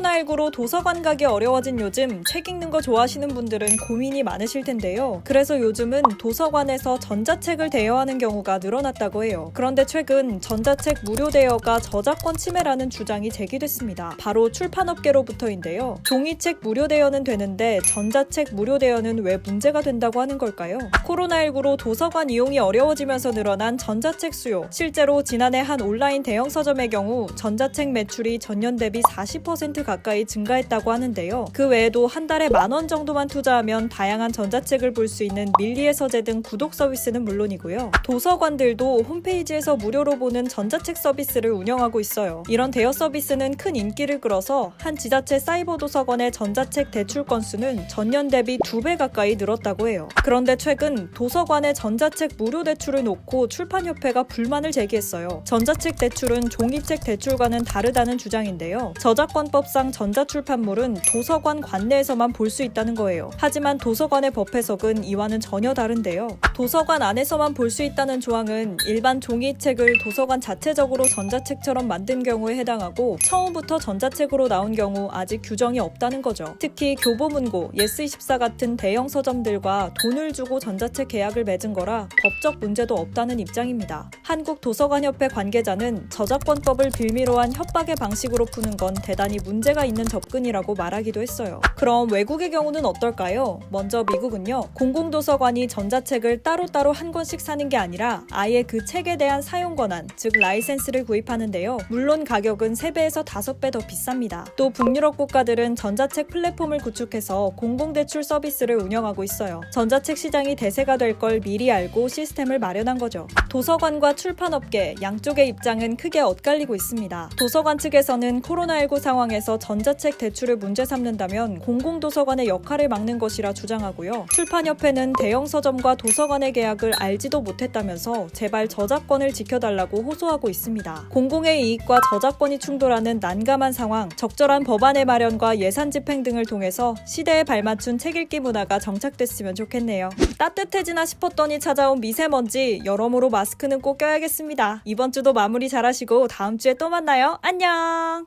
코로나19로 도서관 가기 어려워진 요즘 책 읽는 거 좋아하시는 분들은 고민이 많으실 텐데요. 그래서 요즘은 도서관에서 전자책을 대여하는 경우가 늘어났다고 해요. 그런데 최근 전자책 무료 대여가 저작권 침해라는 주장이 제기됐습니다. 바로 출판업계로부터인데요. 종이책 무료 대여는 되는데 전자책 무료 대여는 왜 문제가 된다고 하는 걸까요? 코로나19로 도서관 이용이 어려워지면서 늘어난 전자책 수요. 실제로 지난해 한 온라인 대형 서점의 경우 전자책 매출이 전년 대비 40% 가까이 증가했다고 하는데요. 그 외에도 한 달에 10,000원 정도만 투자하면 다양한 전자책을 볼 수 있는 밀리의 서재 등 구독 서비스는 물론이고요. 도서관들도 홈페이지에서 무료로 보는 전자책 서비스를 운영하고 있어요. 이런 대여 서비스는 큰 인기를 끌어서 한 지자체 사이버 도서관의 전자책 대출 건수는 전년 대비 2배 가까이 늘었다고 해요. 그런데 최근 도서관의 전자책 무료 대출을 놓고 출판협회가 불만을 제기했어요. 전자책 대출은 종이책 대출과는 다르다는 주장인데요. 저작권법상 전자출판물은 도서관 관내에서만 볼 수 있다는 거예요. 하지만 도서관의 법 해석은 이와는 전혀 다른데요. 도서관 안에서만 볼 수 있다는 조항은 일반 종이책을 도서관 자체적으로 전자책처럼 만든 경우에 해당하고 처음부터 전자책으로 나온 경우 아직 규정이 없다는 거죠. 특히 교보문고, 예스24 같은 대형 서점들과 돈을 주고 전자책 계약을 맺은 거라 법적 문제도 없다는 입장입니다. 한국도서관협회 관계자는 저작권법을 빌미로 한 협박의 방식으로 푸는 건 대단히 문제가 있는 접근이라고 말하기도 했어요. 그럼 외국의 경우는 어떨까요? 먼저 미국은요. 공공도서관이 전자책을 따로따로 한 권씩 사는 게 아니라 아예 그 책에 대한 사용 권한, 즉 라이센스를 구입하는데요. 물론 가격은 3배에서 5배 더 비쌉니다. 또 북유럽 국가들은 전자책 플랫폼을 구축해서 공공대출 서비스를 운영하고 있어요. 전자책 시장이 대세가 될 걸 미리 알고 시스템을 마련한 거죠. 도서관과 출판업계 양쪽의 입장은 크게 엇갈리고 있습니다. 도서관 측에서는 코로나19 상황에서 전자책 대출을 문제 삼는다면 공공도서관의 역할을 막는 것이라 주장하고요. 출판협회는 대형 서점과 도서관의 계약을 알지도 못했다면서 제발 저작권을 지켜달라고 호소하고 있습니다. 공공의 이익과 저작권이 충돌하는 난감한 상황, 적절한 법안의 마련과 예산 집행 등을 통해서 시대에 발맞춘 책 읽기 문화가 정착됐으면 좋겠네요. 따뜻해지나 싶었더니 찾아온 미세먼지, 여러모로 마스크는 꼭 껴야겠습니다. 이번 주도 마무리 잘하시고 다음 주에 또 만나요. 안녕!